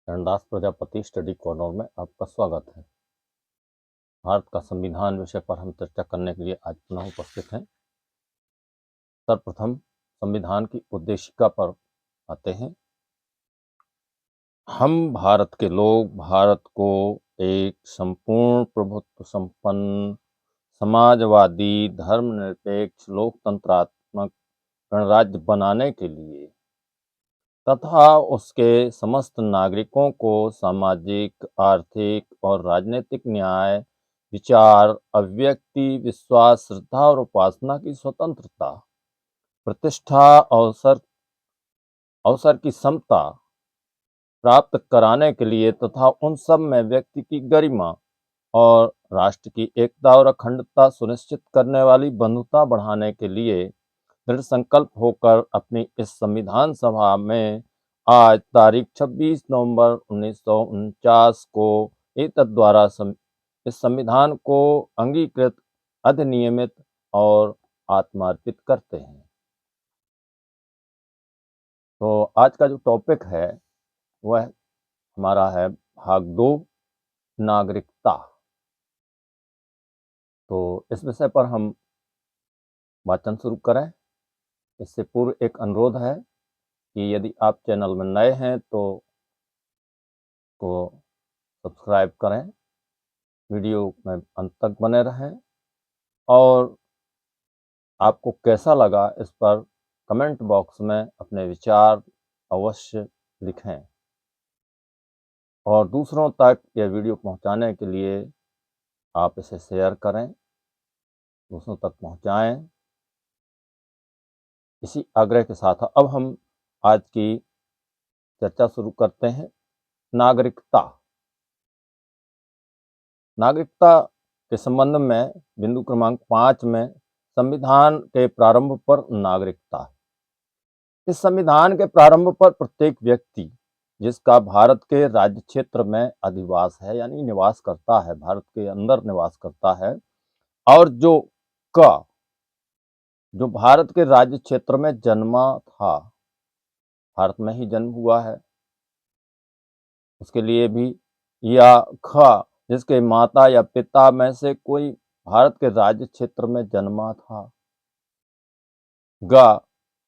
Charandas Prajapati study corner में आपका स्वागत है। भारत का संविधान विषय पर हम चर्चा करने के लिए आज पुनः उपस्थित हैं। सर्वप्रथम संविधान की उद्देशिका पर आते हैं। हम भारत के लोग भारत को एक संपूर्ण प्रभुत्व संपन्न समाजवादी धर्मनिरपेक्ष लोकतंत्रात्मक गणराज्य बनाने के लिए तथा उसके समस्त नागरिकों को सामाजिक, आर्थिक और राजनीतिक न्याय, विचार, अभिव्यक्ति, विश्वास, श्रद्धा और उपासना की स्वतंत्रता, प्रतिष्ठा, अवसर की समता प्राप्त कराने के लिए तथा उन सब में व्यक्ति की गरिमा और राष्ट्र की एकता और अखंडता सुनिश्चित करने वाली बंधुता बढ़ाने के लिए दृढ़ संकल्प होकर अपनी इस संविधान सभा में आज तारीख 26 नवंबर 1949 को एतद् द्वारा इस संविधान को अंगीकृत, अधिनियमित और आत्मार्पित करते हैं। तो आज का जो टॉपिक है वह हमारा है भाग 2, नागरिकता। तो इस विषय पर हम वाचन शुरू करें। इससे पूर्व एक अनुरोध है कि यदि आप चैनल में नए हैं तो सब्सक्राइब करें, वीडियो में अंत तक बने रहें और आपको कैसा लगा इस पर कमेंट बॉक्स में अपने विचार अवश्य लिखें और दूसरों तक यह वीडियो पहुंचाने के लिए आप इसे शेयर करें, दूसरों तक पहुंचाएं। इसी आग्रह के साथ अब हम आज की चर्चा शुरू करते हैं। नागरिकता के संबंध में बिंदु क्रमांक 5 में संविधान के प्रारंभ पर नागरिकता। इस संविधान के प्रारंभ पर प्रत्येक व्यक्ति जिसका भारत के राज्य क्षेत्र में अधिवास है यानी निवास करता है, भारत के अंदर निवास करता है और जो भारत के राज्य क्षेत्र में जन्मा था, भारत में ही जन्म हुआ है, उसके लिए भी, या जिसके माता या पिता में से कोई भारत के राज्य क्षेत्र में जन्मा था,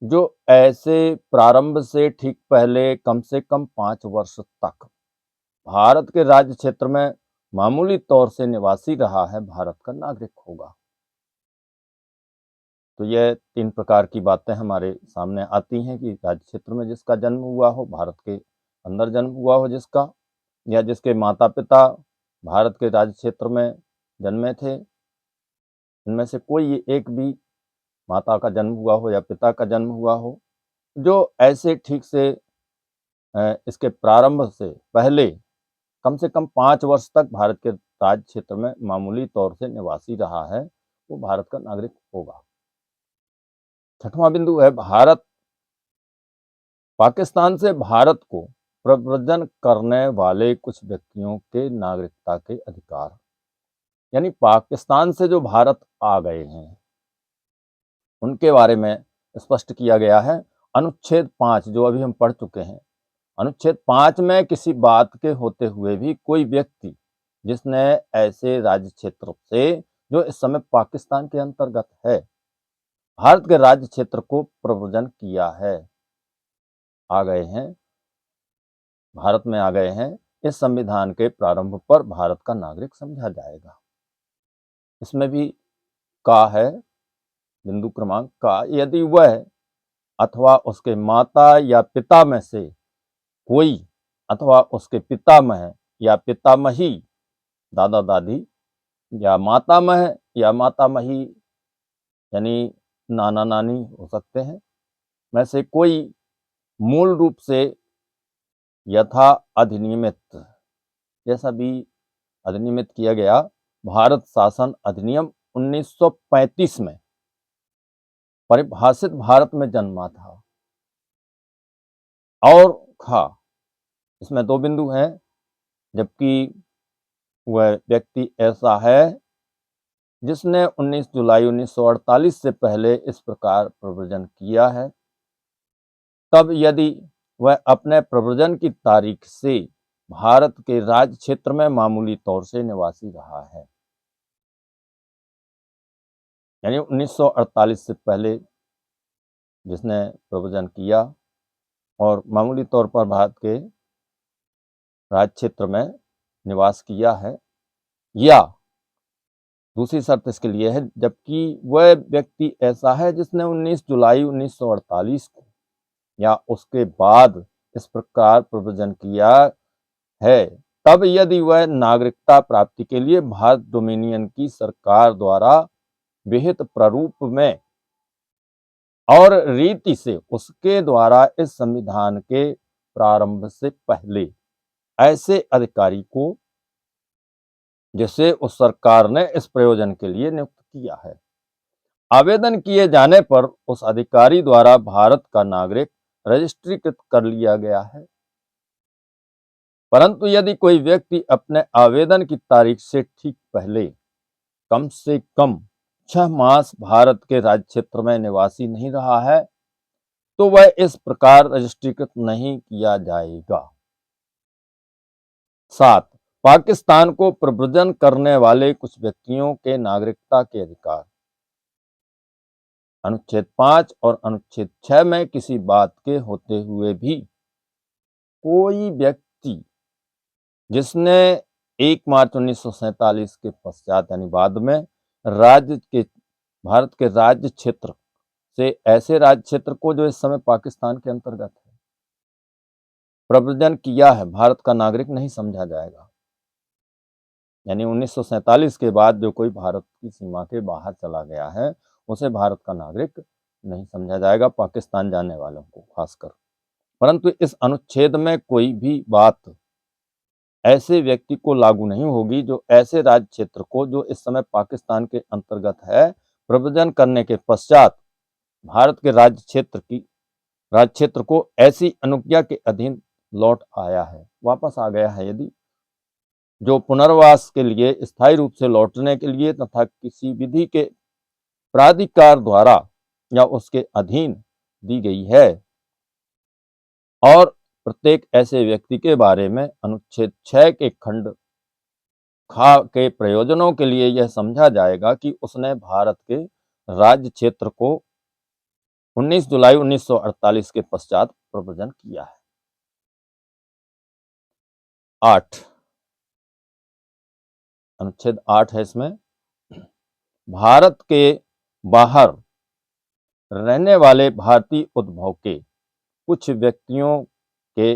जो ऐसे प्रारंभ से ठीक पहले कम से कम 5 वर्ष तक भारत के राज्य क्षेत्र में मामूली तौर से निवासी रहा है, भारत का नागरिक होगा। तो यह 3 प्रकार की बातें हमारे सामने आती हैं कि राज्य क्षेत्र में जिसका जन्म हुआ हो, भारत के अंदर जन्म हुआ हो जिसका, या जिसके माता पिता भारत के राज्य क्षेत्र में जन्मे थे, इनमें से कोई एक भी माता का जन्म हुआ हो या पिता का जन्म हुआ हो, जो ऐसे ठीक से इसके प्रारंभ से पहले कम से कम 5 वर्ष तक भारत के राज्य क्षेत्र में मामूली तौर से निवासी रहा है, वो भारत का नागरिक होगा। 6वां बिंदु है पाकिस्तान से भारत को प्रव्रजन करने वाले कुछ व्यक्तियों के नागरिकता के अधिकार, यानी पाकिस्तान से जो भारत आ गए हैं उनके बारे में स्पष्ट किया गया है। अनुच्छेद 5 जो अभी हम पढ़ चुके हैं, अनुच्छेद 5 में किसी बात के होते हुए भी कोई व्यक्ति जिसने ऐसे राज्य क्षेत्र से जो इस समय पाकिस्तान के अंतर्गत है, भारत के राज्य क्षेत्र को प्रव्रजन किया है, आ गए हैं, भारत में आ गए हैं, इस संविधान के प्रारंभ पर भारत का नागरिक समझा जाएगा। इसमें भी है बिंदु क्रमांक यदि वह अथवा उसके माता या पिता में से कोई अथवा उसके पितामह या पितामही, दादा दादी या मातामह या मातामही यानी नाना नानी हो सकते हैं, में से कोई मूल रूप से यथा अधिनियमित, जैसा भी अधिनियमित किया गया भारत शासन अधिनियम 1935 में परिभाषित भारत में जन्मा था। और इसमें 2 बिंदु हैं, जबकि वह व्यक्ति ऐसा है जिसने 19 जुलाई 1948 से पहले इस प्रकार प्रव्रजन किया है, तब यदि वह अपने प्रव्रजन की तारीख से भारत के राज्य क्षेत्र में मामूली तौर से निवासी रहा है। यानी 1948 से पहले जिसने प्रव्रजन किया और मामूली तौर पर भारत के राज्य क्षेत्र में निवास किया है, या दूसरी शर्त इसके लिए है जबकि वह व्यक्ति ऐसा है जिसने 19 जुलाई 1948 को या उसके बाद इस प्रकार प्रव्रजन किया है, तब यदि वह नागरिकता प्राप्ति के लिए भारत डोमिनियन की सरकार द्वारा विहित प्रारूप में और रीति से उसके द्वारा इस संविधान के प्रारंभ से पहले ऐसे अधिकारी को जिसे उस सरकार ने इस प्रयोजन के लिए नियुक्त किया है, आवेदन किए जाने पर उस अधिकारी द्वारा भारत का नागरिक रजिस्ट्रीकृत कर लिया गया है। परंतु यदि कोई व्यक्ति अपने आवेदन की तारीख से ठीक पहले कम से कम 6 मास भारत के राज्य क्षेत्र में निवासी नहीं रहा है, तो वह इस प्रकार रजिस्ट्रीकृत नहीं किया जाएगा। 7. पाकिस्तान को प्रव्रजन करने वाले कुछ व्यक्तियों के नागरिकता के अधिकार। अनुच्छेद 5 और अनुच्छेद 6 में किसी बात के होते हुए भी कोई व्यक्ति जिसने 1 मार्च 1947 के पश्चात यानी बाद में भारत के राज्य क्षेत्र से ऐसे राज्य क्षेत्र को जो इस समय पाकिस्तान के अंतर्गत है प्रव्रजन किया है, भारत का नागरिक नहीं समझा जाएगा। यानी 1947 के बाद जो कोई भारत की सीमा के बाहर चला गया है उसे भारत का नागरिक नहीं समझा जाएगा, पाकिस्तान जाने वालों को खासकर। परंतु इस अनुच्छेद में कोई भी बात ऐसे व्यक्ति को लागू नहीं होगी जो ऐसे राज्य क्षेत्र को जो इस समय पाकिस्तान के अंतर्गत है प्रव्रजन करने के पश्चात भारत के राज्य क्षेत्र को ऐसी अनुज्ञा के अधीन लौट आया है, वापस आ गया है, यदि जो पुनर्वास के लिए स्थायी रूप से लौटने के लिए तथा किसी विधि के प्राधिकार द्वारा या उसके अधीन दी गई है, और प्रत्येक ऐसे व्यक्ति के बारे में अनुच्छेद 6 के खंड खा के प्रयोजनों के लिए यह समझा जाएगा कि उसने भारत के राज्य क्षेत्र को 19 जुलाई 1948 के पश्चात प्रव्रजन किया है। 8. अनुच्छेद 8 है इसमें, भारत के बाहर रहने वाले भारतीय उद्भव के कुछ व्यक्तियों के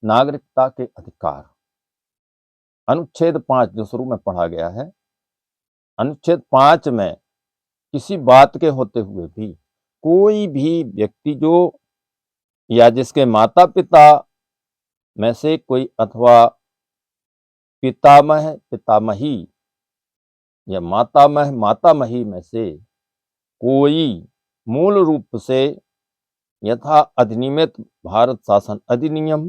नागरिकता के अधिकार। अनुच्छेद 5 जो शुरू में पढ़ा गया है, अनुच्छेद 5 में किसी बात के होते हुए भी कोई भी व्यक्ति जो या जिसके माता पिता में से कोई अथवा पितामह पितामही या मातामही में से कोई मूल रूप से यथा अधिनियमित भारत शासन अधिनियम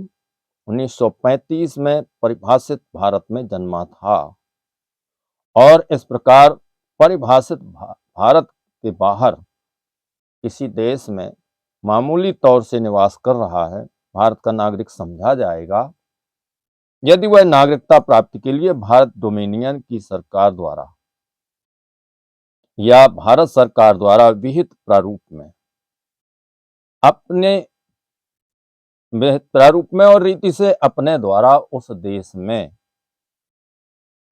1935 में परिभाषित भारत में जन्मा था और इस प्रकार परिभाषित भारत के बाहर किसी देश में मामूली तौर से निवास कर रहा है, भारत का नागरिक समझा जाएगा यदि वह नागरिकता प्राप्ति के लिए भारत डोमिनियन की सरकार द्वारा या भारत सरकार द्वारा विहित प्रारूप में अपने प्रारूप में और रीति से अपने द्वारा उस देश में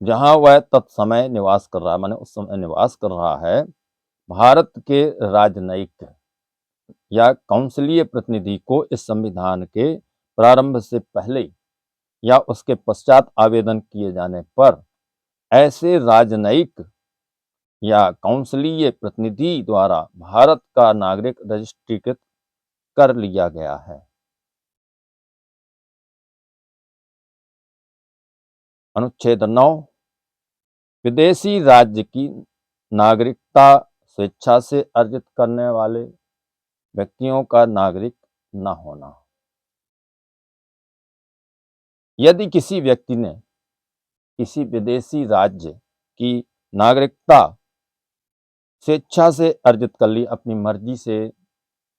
जहां वह तत्समय निवास कर रहा है, माने उस समय निवास कर रहा है, भारत के राजनयिक या काउंसिलीय प्रतिनिधि को इस संविधान के प्रारंभ से पहले या उसके पश्चात आवेदन किए जाने पर ऐसे राजनयिक या काउंसिलीय प्रतिनिधि द्वारा भारत का नागरिक रजिस्ट्रीकृत कर लिया गया है। अनुच्छेद 9, विदेशी राज्य की नागरिकता स्वेच्छा से अर्जित करने वाले व्यक्तियों का नागरिक न होना। यदि किसी व्यक्ति ने किसी विदेशी राज्य की नागरिकता स्वेच्छा से अर्जित कर ली, अपनी मर्जी से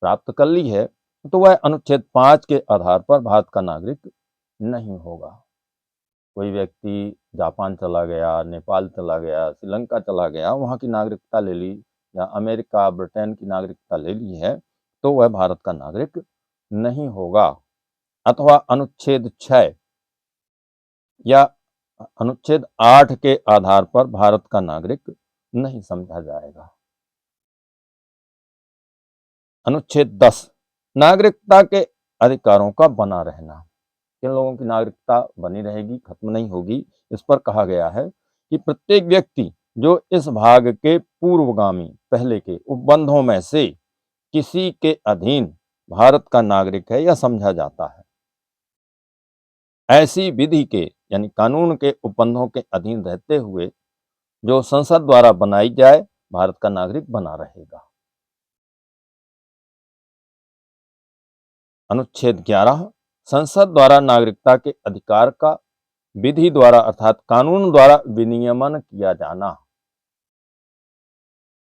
प्राप्त कर ली है, तो वह अनुच्छेद 5 के आधार पर भारत का नागरिक नहीं होगा। कोई व्यक्ति जापान चला गया, नेपाल चला गया, श्रीलंका चला गया, वहाँ की नागरिकता ले ली या अमेरिका, ब्रिटेन की नागरिकता ले ली है, तो वह भारत का नागरिक नहीं होगा। अथवा अनुच्छेद 6 या अनुच्छेद 8 के आधार पर भारत का नागरिक नहीं समझा जाएगा। अनुच्छेद 10 नागरिकता के अधिकारों का बना रहना। किन लोगों की नागरिकता बनी रहेगी, खत्म नहीं होगी, इस पर कहा गया है कि प्रत्येक व्यक्ति जो इस भाग के पूर्वगामी पहले के उपबंधों में से किसी के अधीन भारत का नागरिक है या समझा जाता है, ऐसी विधि के यानी कानून के उपबंधों के अधीन रहते हुए जो संसद द्वारा बनाई जाए, भारत का नागरिक बना रहेगा। अनुच्छेद 11 संसद द्वारा नागरिकता के अधिकार का विधि द्वारा अर्थात कानून द्वारा विनियमन किया जाना।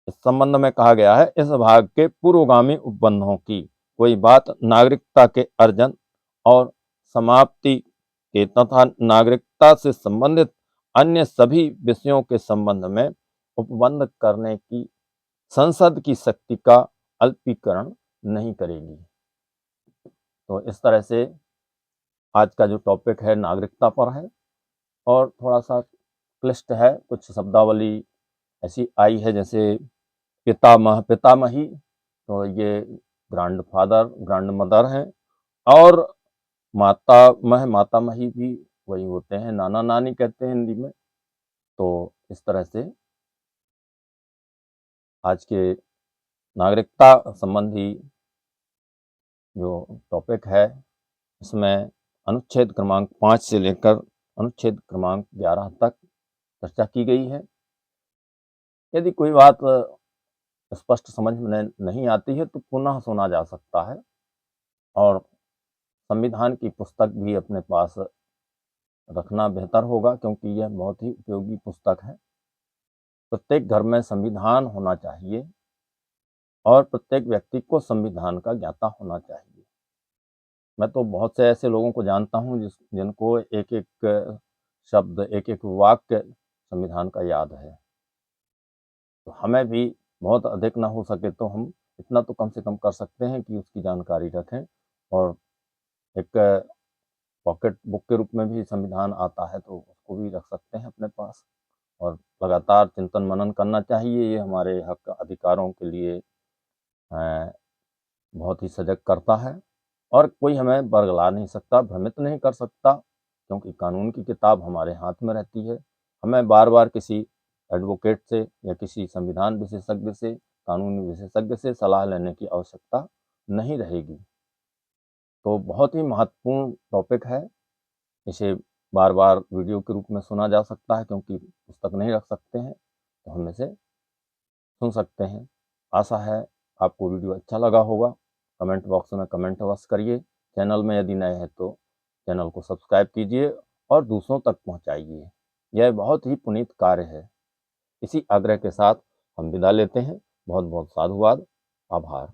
इस संबंध में कहा गया है, इस भाग के पूर्वगामी उपबंधों की कोई बात नागरिकता के अर्जन और समाप्ति के तथा नागरिकता से संबंधित अन्य सभी विषयों के संबंध में उपबंध करने की संसद की शक्ति का अल्पीकरण नहीं करेगी। तो इस तरह से आज का जो टॉपिक है नागरिकता पर है और थोड़ा सा क्लिष्ट है। कुछ शब्दावली ऐसी आई है जैसे पितामह, पितामही, तो ये ग्रैंडफादर, ग्रैंडमदर हैं, और मातामह, मातामही भी वही होते हैं, नाना नानी कहते हैं हिंदी में। तो इस तरह से आज के नागरिकता संबंधी जो टॉपिक है इसमें अनुच्छेद क्रमांक 5 से लेकर अनुच्छेद क्रमांक 11 तक चर्चा की गई है। यदि कोई बात स्पष्ट समझ में नहीं आती है तो पुनः सुना जा सकता है, और संविधान की पुस्तक भी अपने पास रखना बेहतर होगा, क्योंकि यह बहुत ही उपयोगी पुस्तक है। प्रत्येक घर में संविधान होना चाहिए और प्रत्येक व्यक्ति को संविधान का ज्ञाता होना चाहिए। मैं तो बहुत से ऐसे लोगों को जानता हूँ जिनको एक एक शब्द, एक एक वाक्य संविधान का याद है। तो हमें भी बहुत अधिक ना हो सके तो हम इतना तो कम से कम कर सकते हैं कि उसकी जानकारी रखें, और एक पॉकेट बुक के रूप में भी संविधान आता है तो उसको भी रख सकते हैं अपने पास, और लगातार चिंतन मनन करना चाहिए। ये हमारे हक अधिकारों के लिए बहुत ही सजग करता है, और कोई हमें बरगला नहीं सकता, भ्रमित नहीं कर सकता, क्योंकि कानून की किताब हमारे हाथ में रहती है। हमें बार बार किसी एडवोकेट से या किसी संविधान विशेषज्ञ से, कानूनी विशेषज्ञ से सलाह लेने की आवश्यकता नहीं रहेगी। तो बहुत ही महत्वपूर्ण टॉपिक है। इसे बार बार वीडियो के रूप में सुना जा सकता है, क्योंकि पुस्तक नहीं रख सकते हैं तो हम इसे सुन सकते हैं। आशा है आपको वीडियो अच्छा लगा होगा। कमेंट बॉक्स में कमेंट अवश्य करिए। चैनल में यदि नए हैं तो चैनल को सब्सक्राइब कीजिए और दूसरों तक पहुंचाइए। यह बहुत ही पुनीत कार्य है। इसी आग्रह के साथ हम विदा लेते हैं। बहुत बहुत साधुवाद, आभार।